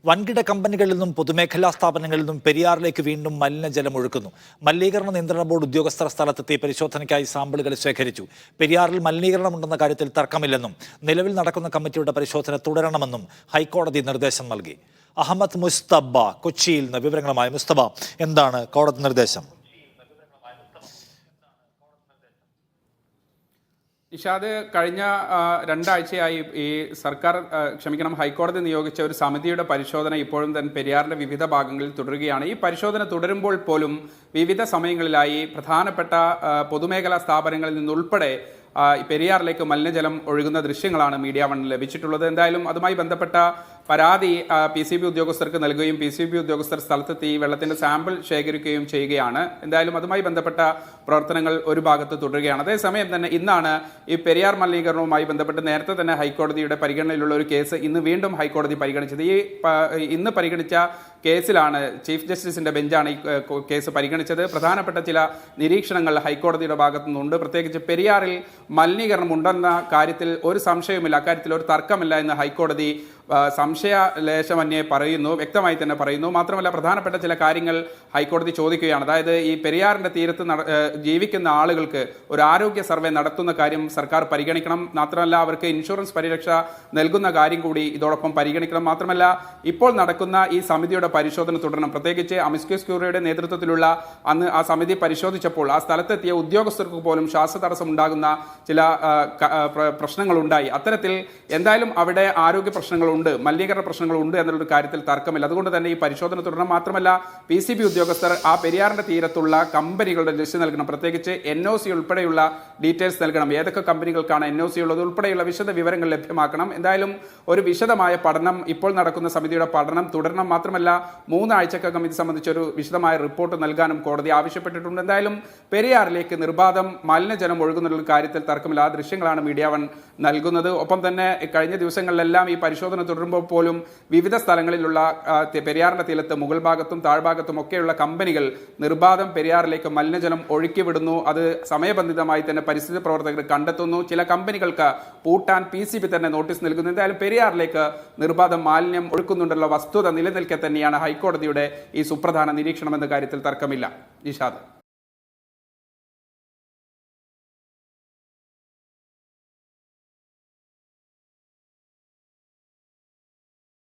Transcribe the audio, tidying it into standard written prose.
വൻകിട കമ്പനികളിൽ നിന്നും പൊതുമേഖലാ സ്ഥാപനങ്ങളിൽ നിന്നും പെരിയാറിലേക്ക് വീണ്ടും മലിനജലം ഒഴുക്കുന്നു. മലിനീകരണ നിയന്ത്രണ ബോർഡ് ഉദ്യോഗസ്ഥർ സ്ഥലത്തെത്തി പരിശോധനയ്ക്കായി സാമ്പിളുകൾ ശേഖരിച്ചു. പെരിയാറിൽ മലിനീകരണമുണ്ടെന്ന കാര്യത്തിൽ തർക്കമില്ലെന്നും നിലവിൽ നടക്കുന്ന കമ്മിറ്റിയുടെ പരിശോധന തുടരണമെന്നും ഹൈക്കോടതി നിർദ്ദേശം നൽകി. അഹമ്മദ് മുസ്തബ കൊച്ചിയിൽ നിന്ന് വിവരങ്ങളുമായി. മുസ്തബ, എന്താണ് കോടതി നിർദ്ദേശം? ഇഷാദ്, കഴിഞ്ഞ രണ്ടാഴ്ചയായി ഹൈക്കോടതി നിയോഗിച്ച ഒരു സമിതിയുടെ പരിശോധന ഇപ്പോഴും തന്നെ പെരിയാറിന്റെ വിവിധ ഭാഗങ്ങളിൽ തുടരുകയാണ്. ഈ പരിശോധന തുടരുമ്പോൾ പോലും വിവിധ സമയങ്ങളിലായി പ്രധാനപ്പെട്ട പൊതുമേഖലാ സ്ഥാപനങ്ങളിൽ നിന്നുൾപ്പെടെ പെരിയാറിലേക്ക് മലിനജലം ഒഴുകുന്ന ദൃശ്യങ്ങളാണ് മീഡിയ വണ്ണിന് ലഭിച്ചിട്ടുള്ളത്. എന്തായാലും അതുമായി ബന്ധപ്പെട്ട പരാതി PCB ഉദ്യോഗസ്ഥർക്ക് നൽകുകയും PCB ഉദ്യോഗസ്ഥർ സ്ഥലത്തെത്തി വെള്ളത്തിന്റെ സാമ്പിൾ ശേഖരിക്കുകയും ചെയ്യുകയാണ്. എന്തായാലും അതുമായി ബന്ധപ്പെട്ട പ്രവർത്തനങ്ങൾ ഒരു ഭാഗത്ത് തുടരുകയാണ്. അതേസമയം തന്നെ ഇന്നാണ് ഈ പെരിയാർ മലിനീകരണവുമായി ബന്ധപ്പെട്ട് നേരത്തെ തന്നെ ഹൈക്കോടതിയുടെ പരിഗണനയിലുള്ള ഒരു കേസ് ഇന്ന് വീണ്ടും ഹൈക്കോടതി പരിഗണിച്ചത്. ഇന്ന് പരിഗണിച്ച കേസിലാണ് ചീഫ് ജസ്റ്റിസിന്റെ ബെഞ്ചാണ് ഈ കേസ് പരിഗണിച്ചത്. പ്രധാനപ്പെട്ട ചില നിരീക്ഷണങ്ങൾ ഹൈക്കോടതിയുടെ ഭാഗത്തു നിന്നുണ്ട്. പ്രത്യേകിച്ച് പെരിയാറിൽ മലിനീകരണം ഉണ്ടെന്ന കാര്യത്തിൽ ഒരു സംശയവുമില്ല, അക്കാര്യത്തിൽ ഒരു തർക്കമില്ല എന്ന് ഹൈക്കോടതി സംശയലേശമന്യേ പറയുന്നു, വ്യക്തമായി തന്നെ പറയുന്നു. മാത്രമല്ല, പ്രധാനപ്പെട്ട ചില കാര്യങ്ങൾ ഹൈക്കോടതി ചോദിക്കുകയാണ്. അതായത് ഈ പെരിയാറിന്റെ തീരത്ത് ജീവിക്കുന്ന ആളുകൾക്ക് ഒരു ആരോഗ്യ സർവേ നടത്തുന്ന കാര്യം സർക്കാർ പരിഗണിക്കണം. മാത്രമല്ല, അവർക്ക് ഇൻഷുറൻസ് പരിരക്ഷ നൽകുന്ന കാര്യം കൂടി ഇതോടൊപ്പം പരിഗണിക്കണം. മാത്രമല്ല, ഇപ്പോൾ നടക്കുന്ന ഈ സമിതിയുടെ പരിശോധന തുടരണം. പ്രത്യേകിച്ച് അമിക്കസ് ക്യൂറിയുടെ നേതൃത്വത്തിലുള്ള അന്ന് ആ സമിതി പരിശോധിച്ചപ്പോൾ ആ സ്ഥലത്തെത്തിയ ഉദ്യോഗസ്ഥർക്ക് പോലും ശ്വാസതടസ്സം ഉണ്ടാകുന്ന ചില പ്രശ്നങ്ങളുണ്ടായി. അത്തരത്തിൽ എന്തായാലും അവിടെ ആരോഗ്യ പ്രശ്നങ്ങളുണ്ട്, മലിനീകരണ പ്രശ്നങ്ങളുണ്ട് എന്നുള്ളൊരു കാര്യത്തിൽ തർക്കമില്ല. അതുകൊണ്ട് തന്നെ ഈ പരിശോധന തുടരണം. മാത്രമല്ല, PCB ഉദ്യോഗസ്ഥർ ആ പെരിയാറിന്റെ തീരത്തുള്ള കമ്പനികളുടെ ലിസ്റ്റ് നൽകണം. പ്രത്യേകിച്ച് NOC ഉൾപ്പെടെയുള്ള ഡീറ്റെയിൽസ് നൽകണം. ഏതൊക്കെ കമ്പനികൾക്കാണ് NOC ഉള്ളത് ഉൾപ്പെടെയുള്ള വിശദ വിവരങ്ങൾ ലഭ്യമാക്കണം. എന്തായാലും ഒരു വിശദമായ പഠനം ഇപ്പോൾ നടക്കുന്ന സമിതിയുടെ പഠനം തുടരണം. മാത്രമല്ല, 3 ആഴ്ചക്കകം ഇത് സംബന്ധിച്ചൊരു വിശദമായ റിപ്പോർട്ട് നൽകാനും കോടതി ആവശ്യപ്പെട്ടിട്ടുണ്ട്. എന്തായാലും പെരിയാറിലേക്ക് നിർബാധം മലിനജലം ഒഴുകുന്നുള്ള കാര്യത്തിൽ തർക്കമില്ല. ആ ദൃശ്യങ്ങളാണ് മീഡിയ വൺ നൽകുന്നത്. ഒപ്പം തന്നെ കഴിഞ്ഞ ദിവസങ്ങളിലെല്ലാം ഈ പരിശോധന തുടരുമ്പോൾ പോലും വിവിധ സ്ഥലങ്ങളിലുള്ള പെരിയാറിന്റെ തീരത്ത് മുകൾ ഭാഗത്തും താഴ്ഭാഗത്തും ഒക്കെയുള്ള കമ്പനികൾ നിർബാധം പെരിയാറിലേക്ക് മലിനജലം ഒഴുക്കിവിടുന്നു. അത് സമയബന്ധിതമായി തന്നെ പരിസ്ഥിതി പ്രവർത്തകർ കണ്ടെത്തുന്നു. ചില കമ്പനികൾക്ക് പൂട്ടാൻ PCB തന്നെ നോട്ടീസ് നൽകുന്നു. എന്തായാലും പെരിയാറിലേക്ക് നിർബാധം മാലിന്യം ഒഴുക്കുന്നുണ്ടുള്ള വസ്തുത നിലനിൽക്കെ തന്നെയാണ് ഹൈക്കോടതിയുടെ ഈ സുപ്രധാന നിരീക്ഷണം എന്ന കാര്യത്തിൽ തർക്കമില്ല. ഇഷാദ്.